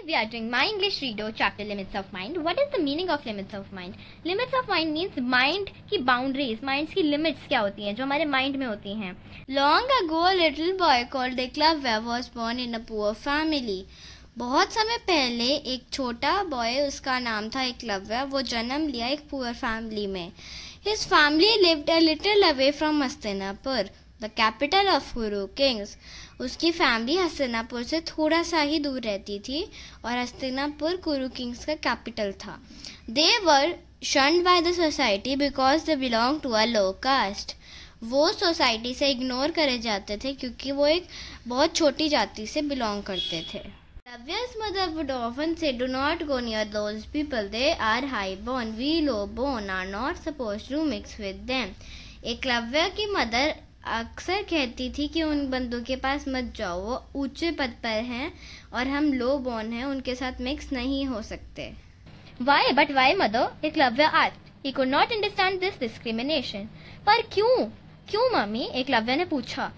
we are doing My English Reader chapter Limits of Mind. What is the meaning of limits of mind? Limits of mind means mind की boundaries, minds की limits क्या होती हैं जो हमारे mind में होती हैं. Long ago, a little boy called Eklavya was born in a poor family. बहुत समय पहले एक छोटा बॉय, उसका नाम था एकलव्य, वो जन्म लिया एक पुअर फैमिली में. His family lived a little away from Hastinapur, the capital of Kuru Kings. उसकी फैमिली हस्तिनापुर से थोड़ा सा ही दूर रहती थी और हस्तिनापुर कुरु किंग्स का कैपिटल था. They were shunned by the society because they belonged to a low caste. वो सोसाइटी से इग्नोर करे जाते थे क्योंकि वो एक बहुत छोटी जाति से बिलोंग करते थे. Eklavya's mother would often say, "Do not go near those people. They are high born. We low born are not supposed to mix with them." Eklavya की मदर अक्सर कहती थी कि उन बंदों के पास मत जाओ, वो ऊंचे पद पर हैं और हम लो बॉर्न हैं, उनके साथ मिक्स नहीं हो सकते. Why? But why, mother? Eklavya asked. He could not understand this discrimination. पर क्यों? क्यों मम्मी? एकलव्य ने पूछा.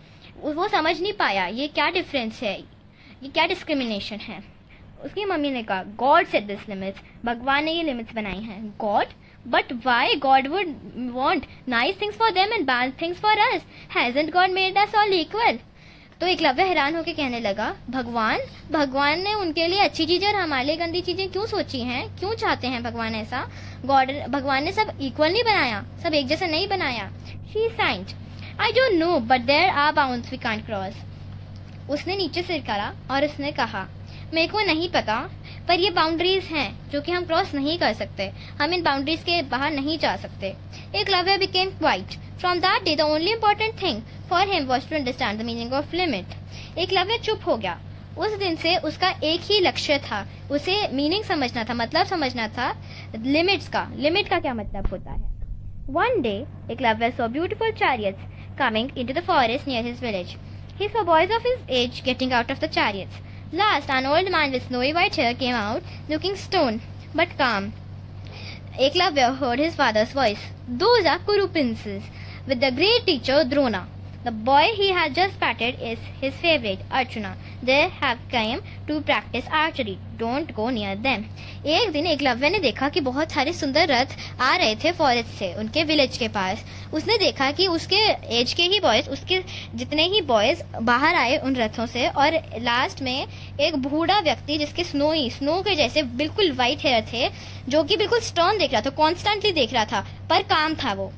वो समझ नहीं पाया ये क्या डिफरेंस है, ये क्या डिस्क्रिमिनेशन है. उसकी मम्मी ने कहा, गॉड सेट दिस लिमिट्स. भगवान ने ये लिमिट्स बनाई हैं. God? But why God would want nice things for them and bad things for us? Hasn't God made us all equal? तो एकलव्य हैरान होकर कहने लगा, भगवान ने उनके लिए अच्छी चीजें और हमारे लिए गंदी चीजें क्यों सोची हैं? क्यों चाहते हैं भगवान ऐसा? भगवान ने सब इक्वल नहीं बनाया, सब एक जैसा नहीं बनाया. She sighed. I don't know, but there are bounds we can't cross. उसने नीचे सिर करा और उसने कहा, मेरे को नहीं पता, पर ये बाउंड्रीज हैं जो कि हम क्रॉस नहीं कर सकते. हम इन बाउंड्रीज के बाहर नहीं जा सकते. Eklavya became quiet. From that day, the only important thing for him was to understand the meaning of limit. Eklavya चुप हो गया. उस दिन से उसका एक ही लक्ष्य था, उसे मीनिंग समझना था, मतलब समझना था लिमिट्स का. लिमिट का क्या मतलब होता है. One day, Eklavya saw beautiful chariots coming into the forest near his village. He saw boys of his age getting out of the chariots. Last, an old man with snowy white hair came out, looking stern but calm. Eklavya heard his father's voice. Those are Kuru princes, with the great teacher Drona. The boy he had just patted is his favorite, Arjuna. They have come to practice archery. Don't go near them. एक दिन एकलव्य ने देखा कि बहुत सारे सुंदर रथ आ रहे थे फॉरेस्ट से उनके विलेज के पास. उसने देखा कि उसके एज के ही बॉयज, उसके जितने ही बॉयज बाहर आए उन रथों से, और लास्ट में एक बूढ़ा व्यक्ति जिसके स्नो के जैसे बिल्कुल व्हाइट हेयर थे, जो कि बिल्कुल स्टर्न देख रहा था, कॉन्स्टेंटली देख रहा था, पर काम था वो.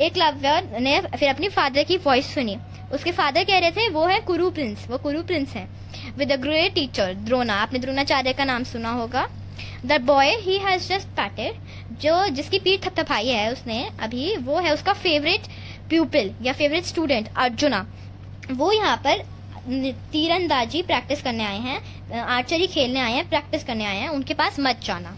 एकलव्य ने फिर अपनी फादर की वॉइस सुनी. उसके फादर कह रहे थे वो है कुरु प्रिंस, वो कुरु प्रिंस है. With the great teacher Drona, आपने द्रोणाचार्य का नाम सुना होगा. The boy he has just पैटेड, जो जिसकी पीठ थपथपाई है उसने अभी, वो है उसका फेवरेट प्यूपिल या फेवरेट स्टूडेंट अर्जुना. वो यहाँ पर तीरंदाजी प्रैक्टिस करने आए हैं, आर्चरी खेलने आए हैं, प्रैक्टिस करने आए हैं, उनके पास मत जाना.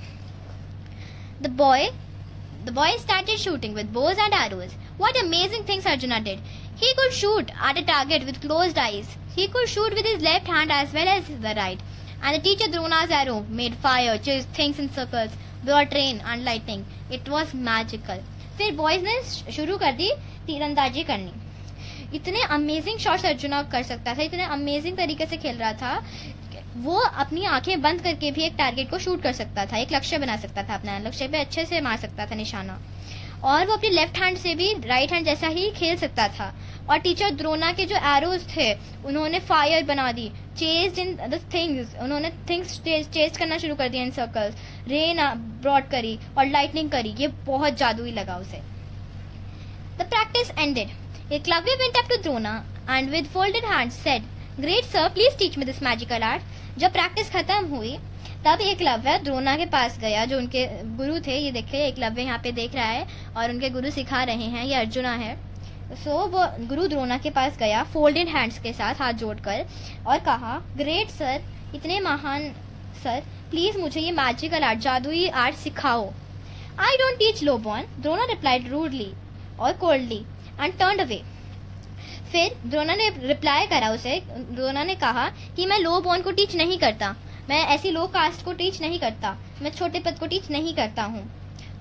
The boy started shooting with bows and arrows. What amazing things Arjuna did! He could shoot at a target with closed eyes. He could shoot with his left hand as well as the right. And the teacher Drona's arrow made fire, chased things in circles, brought rain and lightning. It was magical. फिर boys ने शुरू कर दी तीरंदाजी करनी. इतने amazing shots arjuna कर सकता था, इतने अमेजिंग तरीके से खेल रहा था. वो अपनी आंखें बंद करके भी एक टारगेट को शूट कर सकता था, एक लक्ष्य बना सकता था, अपना लक्ष्य पे अच्छे से मार सकता था निशाना. और वो अपनी लेफ्ट हैंड से भी राइट हैंड जैसा ही खेल सकता था. और टीचर द्रोणा के जो एरोज थे उन्होंने फायर बना दी, चेज इन द थिंग्स, उन्होंने थिंग्स चेज करना शुरू कर दिया इन सर्कल्स. रेन ब्रॉड करी और लाइटनिंग करी, ये बहुत जादुई लगा उसे. The practice ended. Eklavya went up to Drona and with folded hands said, great sir, please teach me this magical art. जब प्रैक्टिस खत्म हुई तब एकलव्य द्रोणा के पास गया, जो उनके गुरु थे. ये देखिए एकलव्य यहाँ पे देख रहा है और उनके गुरु सिखा रहे हैं, ये अर्जुना है. वो गुरु द्रोणा के पास गया फोल्डेड हैंड्स के साथ, हाथ जोड़कर, और कहा, ग्रेट सर, इतने महान सर, प्लीज मुझे ये मैजिकल आर्ट, जादुई आर्ट सिखाओ. I don't teach low born, Drona replied rudely और कोल्डली एंड टर्न्ड अवे. फिर द्रोणा ने रिप्लाई करा उसे. द्रोणा ने कहा कि मैं लो बॉर्न को टीच नहीं करता, मैं ऐसी लो कास्ट को टीच नहीं करता, मैं छोटे पद को टीच नहीं करता हूँ.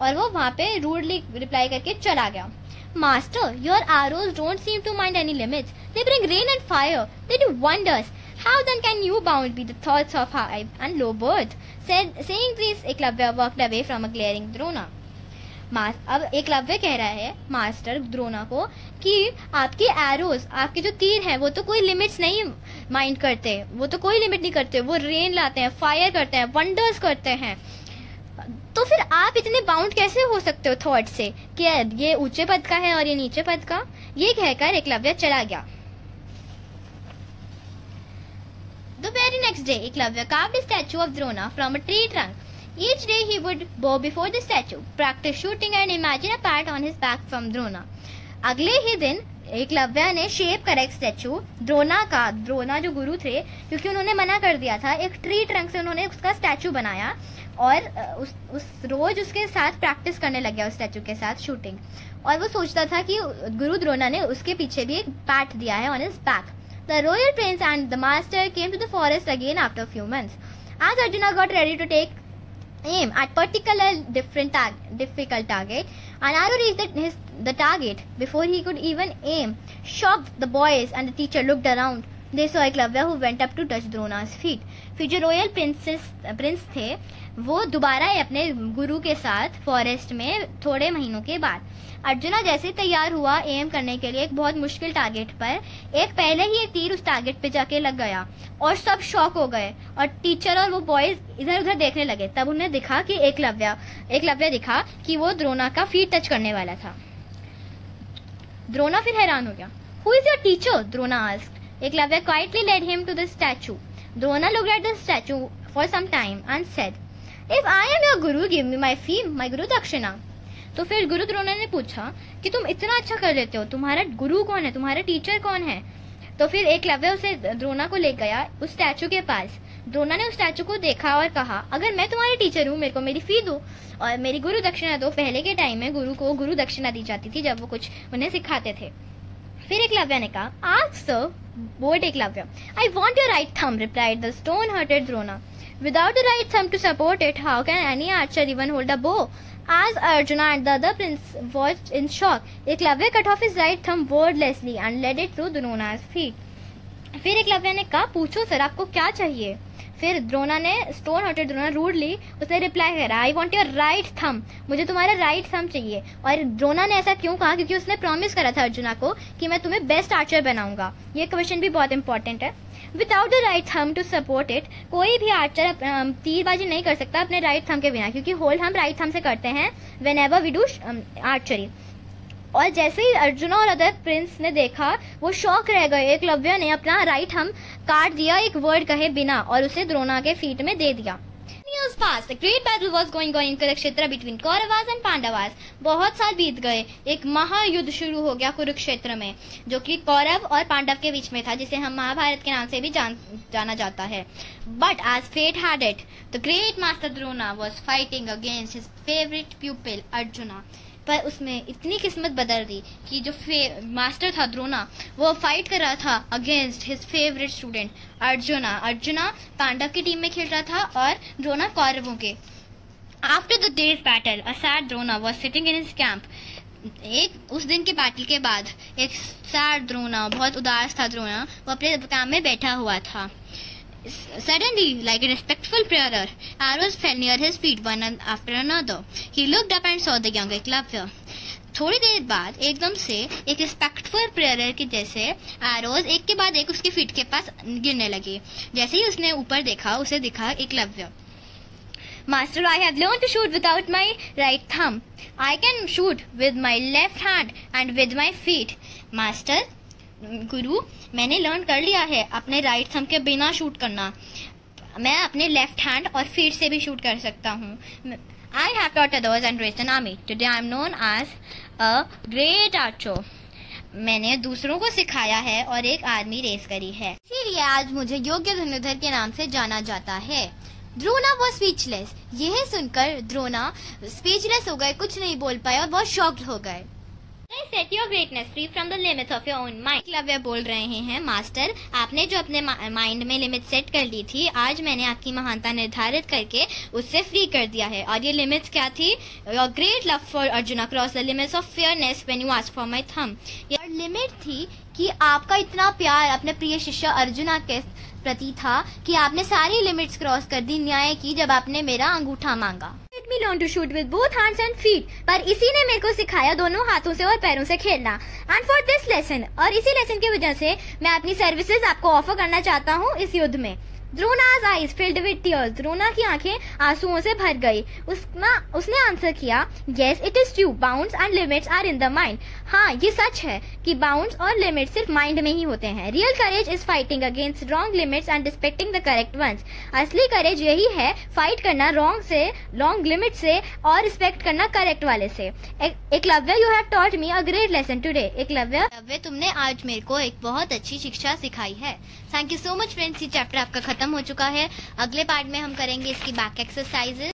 और वो वहां पे रूडली रिप्लाई करके चला गया. Master, your arrows don't seem to mind any limits. They bring rain and fire. They do wonders. How then can you bound be the thoughts of high and low birth? Saying this, Eklavya walked away from a glaring Drona. अब एकलव्य कह रहा है master Drona को कि आपके arrows, आपके जो तीर हैं, वो तो कोई लिमिट्स नहीं माइंड करते, वो तो कोई लिमिट नहीं करते, वो रेन लाते हैं, फायर करते हैं, वंडर्स करते हैं, तो फिर आप इतने बाउंड कैसे हो सकते हो थॉट से कि ये ऊंचे पद का है और ये नीचे पद का? ये कहकर एकलव्य चला गया। The very next day, Eklavya carved a statue of Drona from a tree trunk. Each day he would bow before the statue, practice shooting and imagine a pat on his back from Drona. अगले ही दिन एकलव्य ने shape करा एक statue Drona का। द्रोणा जो गुरु थे, क्योंकि उन्होंने मना कर दिया था, एक ट्री ट्रंक से उन्होंने उसका स्टैचू बनाया और उस रोज उसके साथ प्रैक्टिस करने लग गया, उस स्टैचू के साथ शूटिंग। और वो सोचता था कि गुरु द्रोणा ने उसके पीछे भी एक पैट दिया है on his back. The royal prince and the master came to the forest again after a few months. As Arjuna got ready to take aim at particular difficult target, an arrow reached the target before he could even aim. Shocked, the boys and the teacher looked around. They saw Eklavya who went up to touch Drona's feet. फिर जो royal Prince थे वो दोबारा अपने गुरु के साथ forest में थोड़े महीनों के बाद। अर्जुना जैसे तैयार हुआ एम करने के लिए एक बहुत मुश्किल टारगेट पर, एक पहले ही एक तीर उस टारगेट पे जाके लग गया और सब शॉक हो गए और टीचर और वो बॉयज इधर उधर देखने लगे। तब उन्हें दिखा कि एकलव्य दिखा कि वो द्रोणा का फीट टच करने वाला था। द्रोणा फिर हैरान हो गया। Who is your teacher? Drona asked. Eklavya quietly led him to the statue. Drona looked at the statue for some time and said, "If I am your guru, give me my fee, my guru dakshina." तो फिर गुरु द्रोणा ने पूछा कि तुम इतना अच्छा कर लेते हो, तुम्हारा गुरु कौन है, तुम्हारा टीचर कौन है? तो फिर एकलव्य उसे द्रोणा को ले गया उस स्टैचू के पास। द्रोणा ने उस स्टैचू को देखा और कहा, अगर मैं तुम्हारी टीचर हूँ, मेरे को मेरी फी दो और मेरी गुरु दक्षिणा दो। पहले के टाइम में गुरु को गुरु दक्षिणा दी जाती थी जब वो कुछ उन्हें सिखाते थे। फिर एकलव्य ने कहा, "Ask sir," bold Eklavya. "I want your right thumb," replied the stone-hearted Drona. "Without the right thumb to support it, how can any archer even hold a bow?" As Arjuna and the other prince watched in shock, Eklavya cut off his right thumb wordlessly and led it through Drona's feet. फिर एकलव्य ने कहा, "पूछो sir, आपको क्या चाहिए?" फिर द्रोणा ने stone hearted Drona rudely उसने रिप्लाई करा, "I want your right thumb," मुझे तुम्हारा राइट थंब चाहिए। और द्रोणा ने ऐसा क्यों कहा? क्योंकि उसने प्रॉमिस करा था अर्जुना को कि मैं तुम्हें बेस्ट आर्चर बनाऊंगा। ये क्वेश्चन भी बहुत इंपॉर्टेंट है। Without the right thumb to support it, कोई भी आर्चर तीरबाजी नहीं कर सकता अपने राइट थंब के बिना, क्योंकि होल्ड हम राइट थंब से करते हैं whenever we do archery. और जैसे ही अर्जुना और अदर प्रिंस ने देखा, वो शॉक रह गए। एकलव्य ने अपना राइट हम काट दिया एक वर्ड कहे बिना और उसे द्रोणा के फीट में दे दिया। Years passed. A great battle was going on in Kurukshetra between Kauravas and Pandavas. बहुत साल बीत गए, एक महायुद्ध शुरू हो गया कुरुक्षेत्र में, जो कि कौरव और पांडव के बीच में था, जिसे हम महाभारत के नाम से भी जाना जाता है। But as fate had it, the great master Drona was fighting against his favorite pupil Arjuna. पर उसमें इतनी किस्मत बदल दी कि जो मास्टर था द्रोणा, वो फाइट कर रहा था against his favourite student Arjuna. Arjuna Pandava की टीम में खेल रहा था और द्रोणा कौरवों के। After the days battle, a sad Drona was sitting in his camp. उस दिन के बैटल के बाद एक सैड द्रोणा, बहुत उदास था द्रोणा, वो अपने कैंप में बैठा हुआ था। Suddenly, like a respectful prayer, arrows fell near his feet one after another. He looked up and saw the young Eklavya. थोड़ी देर बाद एकदम से एक रिस्पेक्टफुल प्रेयर के जैसे एरोज एक के बाद एक उसके फीट के पास गिरने लगे। जैसे ही उसने ऊपर देखा, उसे दिखा Eklavya. Master, I have learned to shoot without my right thumb. I can shoot with my left hand and with my feet. Master, गुरु, मैंने लर्न कर लिया है अपने राइट थंब के बिना शूट करना। मैं अपने लेफ्ट हैंड और फीट से भी शूट कर सकता हूँ। I have taught others and raised an army. Today I am known as a great archer. मैंने दूसरों को सिखाया है और एक आर्मी रेस करी है, इसीलिए आज मुझे योग्य धनुर्धर के नाम से जाना जाता है। Drona was speechless. यह सुनकर द्रोणा स्पीचलेस हो गए, कुछ नहीं बोल पाए और बहुत शॉक्ड हो गए। Set your greatness free from the limits of your own mind. Eklavya बोल रहे हैं, मास्टर, आपने जो अपने माइंड में लिमिट सेट कर ली थी, आज मैंने आपकी महानता निर्धारित करके उससे फ्री कर दिया है। और ये लिमिट्स क्या थी? Your great love for Arjuna crossed the limits of fairness when you asked for my thumb. ये लिमिट थी कि आपका इतना प्यार अपने प्रिय शिष्य अर्जुना के प्रतीत था कि आपने सारी लिमिट्स क्रॉस कर दी न्याय की जब आपने मेरा अंगूठा मांगा। Let me learn to shoot with both hands and feet, पर इसी ने मेरे को सिखाया दोनों हाथों से और पैरों से खेलना। And for this lesson, और इसी लेसन की वजह से मैं अपनी सर्विसेज आपको ऑफर करना चाहता हूँ इस युद्ध में। द्रोना's eyes filled with tears, Drona की आंखें आंसुओं से भर गई। उसने आंसर किया, yes it is true, bounds and limits are in the mind। हाँ ये सच है कि बाउंड्स और लिमिट सिर्फ माइंड में ही होते हैं। Real courage is fighting against wrong limits and respecting the correct ones. असली करेज यही है फाइट करना रॉन्ग लिमिट से और रिस्पेक्ट करना करेक्ट वाले से। Eklavya, you have taught me a great lesson today. Eklavya, तुमने आज मेरे को एक बहुत अच्छी शिक्षा सिखाई है। Thank you so much friends, ये चैप्टर आपका खत्म हो चुका है। अगले पार्ट में हम करेंगे इसकी बैक एक्सरसाइजेस।